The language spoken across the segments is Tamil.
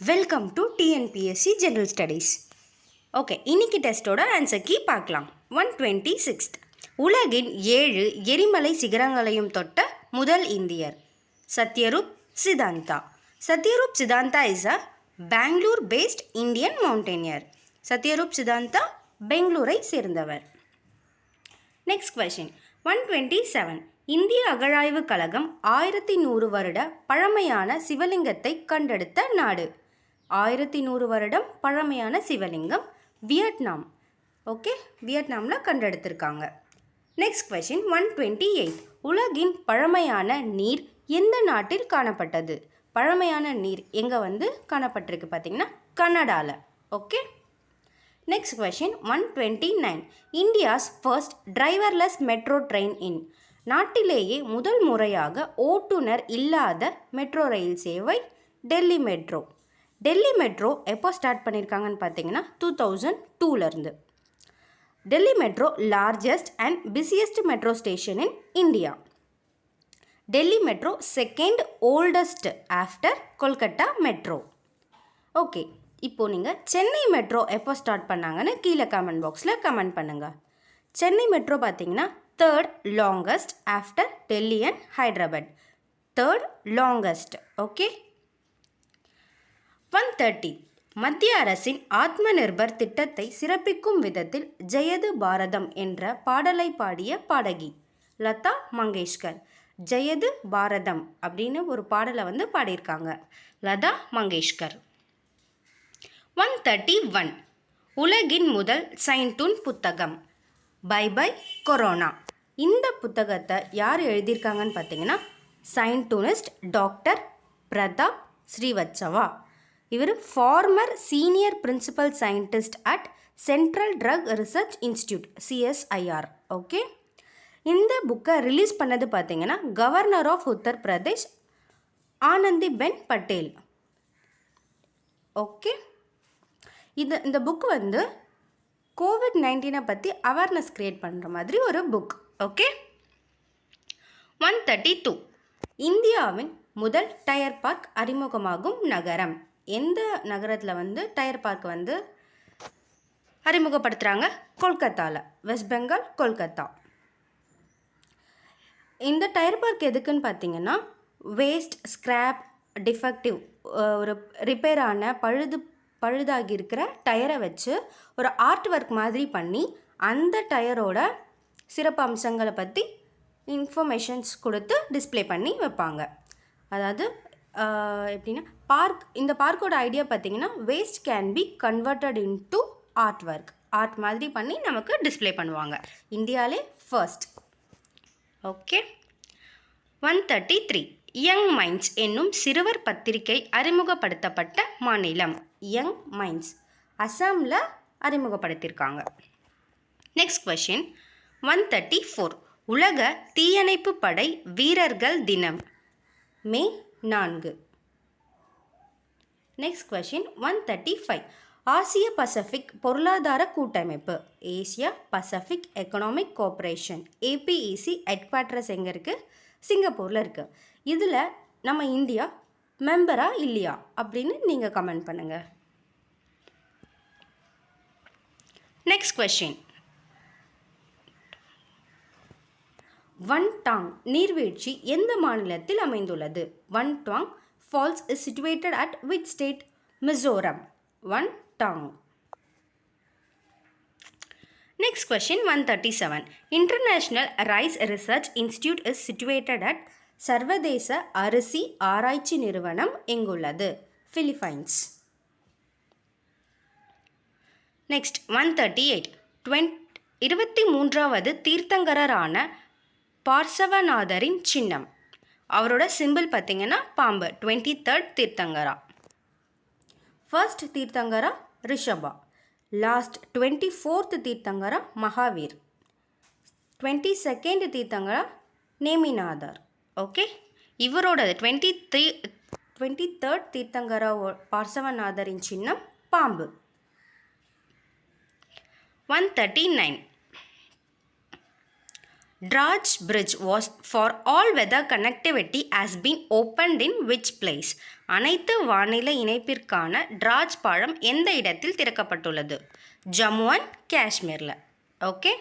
Welcome to TNPSC general studies. Okay, இன்னைக்கு டெஸ்ட்டோட ஆன்சர் கீ பார்க்கலாம். 126. உலகின் 7 எரிமலை சிகரங்களையும் தொட்ட முதல் இந்தியர் Satyarup Siddhanta. Satyarup Siddhanta is a Bangalore based Indian mountaineer. Satyarup Siddhanta பெங்களூரை சேர்ந்தவர். Next question 127. இந்திய அகழாய்வு கழகம் 1100 வருட பழமையான சிவலிங்கத்தை கண்டெடுத்த நாடு. 1100 வருடம் பழமையான சிவலிங்கம் வியட்நாம். ஓகே, வியட்நாமில் கண்டெடுத்திருக்காங்க. Next question 128. உலகின் பழமையான நீர் எந்த நாட்டில் காணப்பட்டது? பழமையான நீர் எங்கே காணப்பட்டிருக்கு பார்த்தீங்கன்னா கனடாவில். Okay. Next question 129. India's first driverless metro train இன். நாட்டிலேயே முதல் முறையாக ஓட்டுநர் இல்லாத மெட்ரோ ரயில் சேவை டெல்லி மெட்ரோ. டெல்லி மெட்ரோ எப்போ ஸ்டார்ட் பண்ணியிருக்காங்கன்னு பார்த்தீங்கன்னா 2002. Delhi metro largest and busiest metro station in India. Delhi metro second oldest after Kolkata metro. Okay, இப்போது நீங்கள் சென்னை மெட்ரோ எப்போ ஸ்டார்ட் பண்ணாங்கன்னு கீழே கமெண்ட் பாக்ஸில் கமெண்ட் பண்ணுங்கள். சென்னை மெட்ரோ பார்த்தீங்கன்னா third longest after Delhi and Hyderabad. Third longest. Okay. 130. மத்திய அரசின் ஆத்ம நிர்பர் திட்டத்தை சிறப்பிக்கும் விதத்தில் ஜெயது பாரதம் என்ற பாடலை பாடிய பாடகி லதா மங்கேஷ்கர். ஜெயது பாரதம் அப்படின்னு ஒரு பாடலை பாடியிருக்காங்க லதா மங்கேஷ்கர். 131. உலகின் முதல் சைன்டூன் புத்தகம் பை பை கொரோனா. இந்த புத்தகத்தை யார் எழுதியிருக்காங்கன்னு பார்த்தீங்கன்னா சயின்டூனிஸ்ட் டாக்டர் பிரதாப் ஸ்ரீவத்சவா. இவர் former senior principal scientist at central drug research institute CSIR. Okay, இந்த புக்கை ரிலீஸ் பண்ணது பார்த்தீங்கன்னா governor of Uttar Pradesh Anandi Ben Patel. Okay, இந்த புக் COVID-19 பற்றி அவேர்னஸ் க்ரியேட் பண்ணுற மாதிரி ஒரு புக். ஓகே. 132. இந்தியாவின் முதல் டயர் பார்க் அறிமுகமாகும் நகரம். எந்த நகரத்தில் டயர் பார்க் அறிமுகப்படுத்துகிறாங்க? கொல்கத்தாவில். வெஸ்ட் பெங்கால், கொல்கத்தா. இந்த டயர் பார்க் எதுக்குன்னு பார்த்தீங்கன்னா வேஸ்ட், ஸ்க்ராப், டிஃபெக்டிவ், ஒரு ரிப்பேரான பழுதாகி இருக்கிற டயரை வச்சு ஒரு ஆர்ட் ஒர்க் மாதிரி பண்ணி அந்த டயரோட சிறப்பு அம்சங்களை பற்றி இன்ஃபர்மேஷன்ஸ் கொடுத்து டிஸ்ப்ளே பண்ணி வைப்பாங்க. அதாவது எப்படின்னா இந்த பார்க்கோட ஐடியா பார்த்தீங்கன்னா waste can be converted into art work. Art மாதிரி பண்ணி நமக்கு டிஸ்ப்ளே பண்ணுவாங்க. இந்தியாவிலே ஃபர்ஸ்ட். ஓகே. 133. யங் மைண்ட்ஸ் என்னும் சிறுவர் பத்திரிகை அறிமுகப்படுத்தப்பட்ட மாநிலம். யங் மைண்ட்ஸ் அசாமில் அறிமுகப்படுத்தியிருக்காங்க. Next question 134. உலக தீயணைப்பு படை வீரர்கள் தினம் மே 4. Next question 135. ஆசிய பசிபிக் பொருளாதார கூட்டமைப்பு Asia Pacific economic cooperation APEC head quarters எங்கே இருக்குது? சிங்கப்பூரில் இருக்குது. இதில் நம்ம இந்தியா மெம்பரா இல்லையா அப்படின்னு நீங்கள் கமெண்ட் பண்ணுங்கள். நெக்ஸ்ட் கொஷின் வன்டாங் நீர்வீழ்ச்சி எந்த மாநிலத்தில் அமைந்துள்ளது? Vantawng falls is situated at which state? Mizoram. Vantawng. Next question 137. International rice research institute is situated at சர்வதேச அரிசி ஆராய்ச்சி நிறுவனம் எங்குள்ளது? பிலிப்பைன்ஸ். நெக்ஸ்ட் 138. 23வது தீர்த்தங்கரரான பார்சவநாதரின் சின்னம். அவரோட சிம்பிள் பார்த்தீங்கன்னா பாம்பு. 23rd Tirthankara. First Tirthankara Rishabha. Last 24th Tirthankara Mahavir. 22nd Tirthankara Neminathar. Okay, இவரோட 23rd தீர்த்தங்கரா பார்சவநாதரின் சின்னம் பாம்பு. 139. Dradge Bridge was for all weather connectivity has been opened in which place? அனைத்து வானிலை இணைப்பிற்கான டிராஜ் பாலம் எந்த இடத்தில் திறக்கப்பட்டுள்ளது? ஜம்மு அண்ட் காஷ்மீரில். Okay,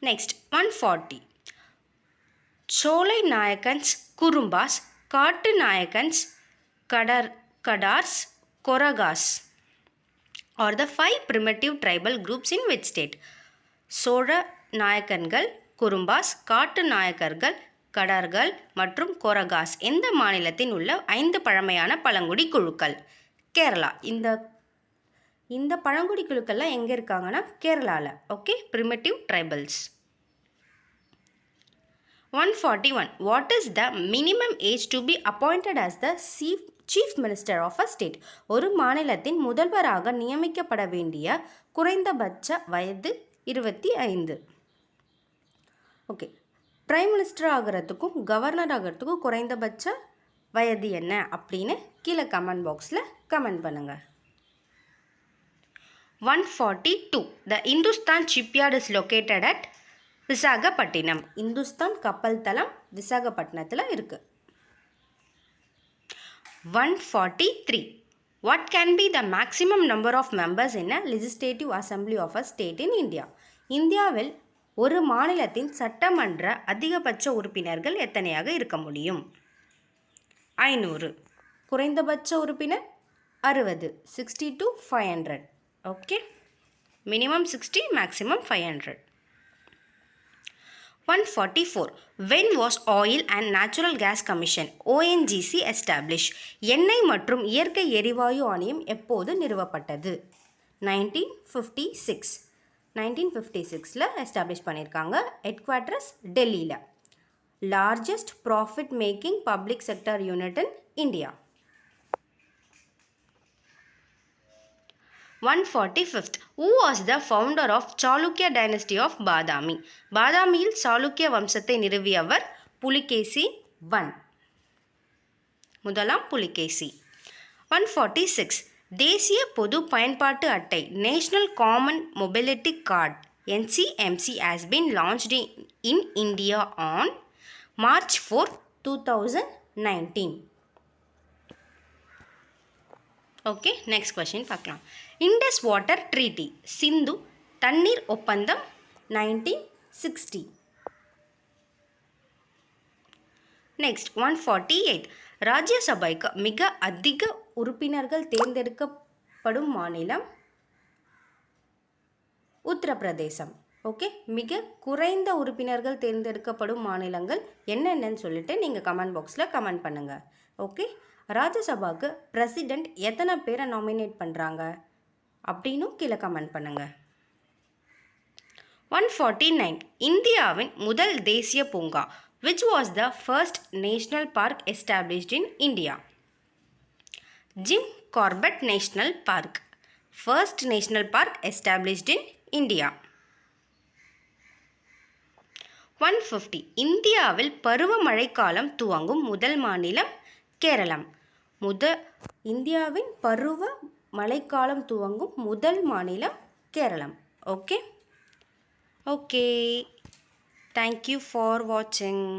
next 140. சோலை நாயக்கன்ஸ், குறும்பாஸ், காட்டு நாயக்கன்ஸ், கடார்ஸ், கொரகாஸ் are the 5 primitive tribal groups in which state? Chola நாயக்கன்கள், குறும்பாஸ், காட்டு நாயக்கர்கள், கடார்கள் மற்றும் கொரகாஸ் எந்த மாநிலத்தின் உள்ள 5 பழமையான பழங்குடி குழுக்கள்? கேரளா. இந்த பழங்குடி குழுக்கள்லாம் எங்கே இருக்காங்கன்னா கேரளாவில். Okay, primitive tribals. 141. What is the minimum age to be appointed as the chief minister of a state? ஒரு மாநிலத்தின் முதல்வராக நியமிக்கப்பட வேண்டிய குறைந்தபட்ச வயது 25. ஓகே, பிரைம் மினிஸ்டர் ஆகிறதுக்கும் கவர்னர் ஆகிறதுக்கும் குறைந்தபட்ச வயது என்ன அப்படின்னு கீழே கமெண்ட் பாக்ஸில் கமெண்ட் பண்ணுங்கள். 142. The Hindustan shipyard is located at Visakhapatnam. Hindustan கப்பல் தளம் விசாகப்பட்டினத்தில் இருக்குது. 143. What can be the maximum number of members in a legislative assembly of a state in India? இந்தியாவில் ஒரு மாநிலத்தின் சட்டமன்ற அதிகபட்ச உறுப்பினர்கள் எத்தனையாக இருக்க முடியும்? 500. குறைந்தபட்ச உறுப்பினர் 60. 60 to 500. Okay, minimum 60, maximum 500. 144. When was Oil and Natural Gas Commission ONGC established? எண்ணெய் மற்றும் இயற்கை எரிவாயு ஆணையம் எப்போது நிறுவப்பட்டது? 1956. 1956ல் எஸ்டாப்ளிஷ் பண்ணியிருக்காங்க. ஹெட்குவார்ட்டர்ஸ் டெல்லியில். Largest profit making public sector unit in India. 145th. Who was the founder of Chalukya dynasty of Badami? பாதாமியில் சாளுக்கிய வம்சத்தை நிறுவியவர் புலிகேசி I. முதலாம் புலிகேசி. 146. தேசிய பொது பயன்பாட்டு அட்டை national common mobility card NCMC has been launched in India on March 4, 2019. Okay, next question பார்க்கலாம். இண்டஸ் வாட்டர் ட்ரீட்டி சிந்து தண்ணீர் ஒப்பந்தம் 1960. நெக்ஸ்ட் 148. ராஜ்யசபைக்கு மிக அதிக உறுப்பினர்கள் தேர்ந்தெடுக்கப்படும் மாநிலம் உத்தரப்பிரதேசம். ஓகே, மிக குறைந்த உறுப்பினர்கள் தேர்ந்தெடுக்கப்படும் மாநிலங்கள் என்னென்னு சொல்லிட்டு நீங்கள் கமெண்ட் பாக்ஸில் கமெண்ட் பண்ணுங்கள். ஓகே, ராஜ்யசபாவுக்கு பிரசிடெண்ட் எத்தனை பேரை நாமினேட் பண்ணுறாங்க அப்படின்னும் கீழே கமெண்ட் பண்ணுங்கள். 149. இந்தியாவின் முதல் தேசிய பூங்கா which was the first national park established in India? Jim Corbett National Park. First national park established in India. 150. இந்தியாவில் பருவமழைக்காலம் துவங்கும் முதல் மாநிலம் கேரளம். இந்தியாவின் பருவ மழைக்காலம் துவங்கும் முதல் மாநிலம் கேரளம். ஓகே, தேங்க்யூ ஃபார் வாட்சிங்.